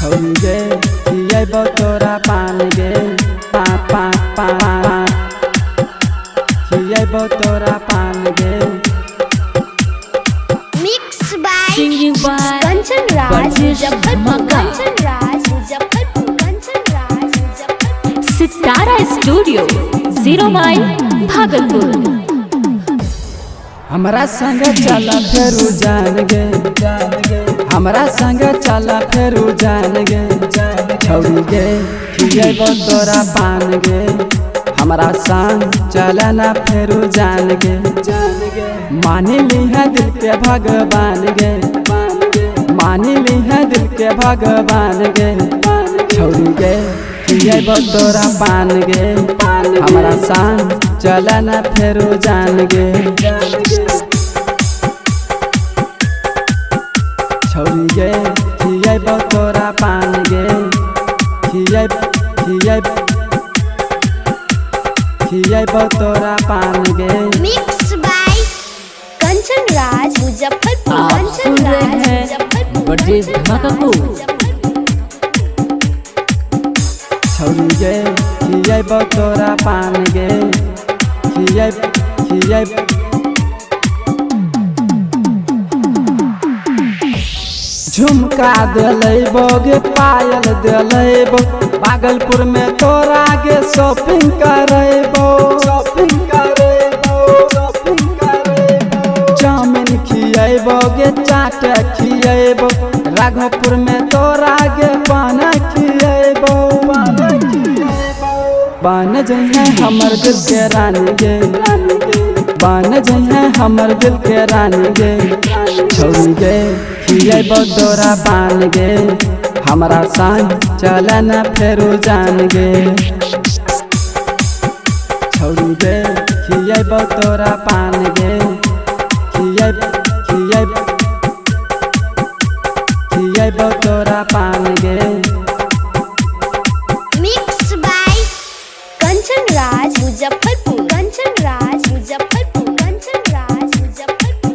छौरी गे खियैबो तोरा पान गे पा पा पा खियैबो तोरा पान गे। Mix by Singing by Kanchan Raj Brajesh Muzaffarpur. Manga। Kanchan Raj Muzaffarpur. Kanchan Raj Muzaffarpur. Sitara studio 0 माइल भागलपुर। हमरा संग चला फेरू जान गे हमरा संग चला फेरू जान गे। छौरी गे खियैबो तोरा पान गे हमरा संग चला ना फेरू जान गे। मान ली है दिल के भगवान गे मान ली है दिल के भगवान गे। छौरी गे खियैबो तोरा पान गे हमरा संग चला ना फेरू जान गे। छौरी गे खियैबो तोरा पान गे खियैबो तोरा पान गे। Mix by Kanchan Raj Muzaffarpur. आप कंचन सुन रहे राज हैं मुजफ्फरपुर। ब्रजेश धमाका को। छौरी गे खियैबो तोरा पान गे झुमका दिलैबो गे पायल दिलैबो भागलपुर में तोरा गे शॉपिंग करैबो चाउमीन खियैबो गे चाट खियैबो राघोपुर में तोरा गे पान खियैबो। बन जइहे हमर दिल के रानी गे बन जइहे हमर दिल के रानी गे। छौरी गे खियैबो तोरा पान गे हमरा संग चला ना फेरू जान गे। छौरी गे खियैबो तोरा पान गे खियैबो तोरा पान गे। Mix by Kanchan Raj Muzaffarpur. कंचन राज मुजफ्फरपुर। कंचन राज मुजफ्फरपुर।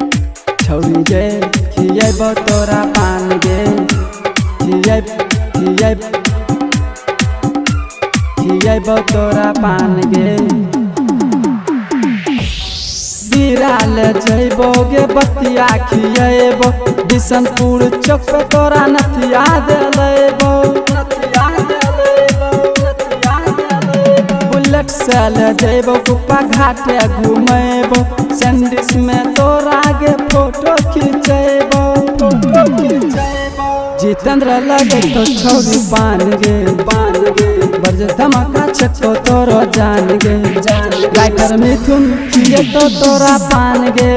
छौरी गे खियैबो तोरा पान गे खियैबो तोरा पान गे। बिराल जइबो गे बतिया खियैबो बिशनपुर चौक पे तोरा नथिया दिलैबो बुलेट से ले जइबो कुप्पा घाटे घुमैबो सैंडिस में तोरा गे फोटो खिंचैबो जितेंद्र लगे तो छौरी पान गे ब्रजेश धमाका छको तोरो जान गे। राइटर मिथुन खिए तो तोरा पान गे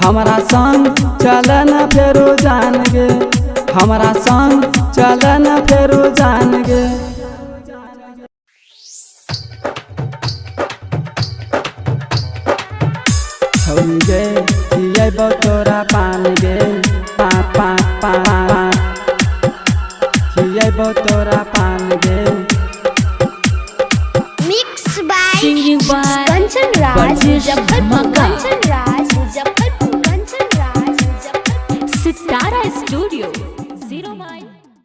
हमरा संग चला ना फेरू जान गे हमरा संग चला ना फेरू जान गे। छौरी गे खियैबो तोरा पान गे पा पा पा खियैबो तोरा पान गे। Mix by Singing by Kanchan Raj Brajesh Muzaffarpur. Manga।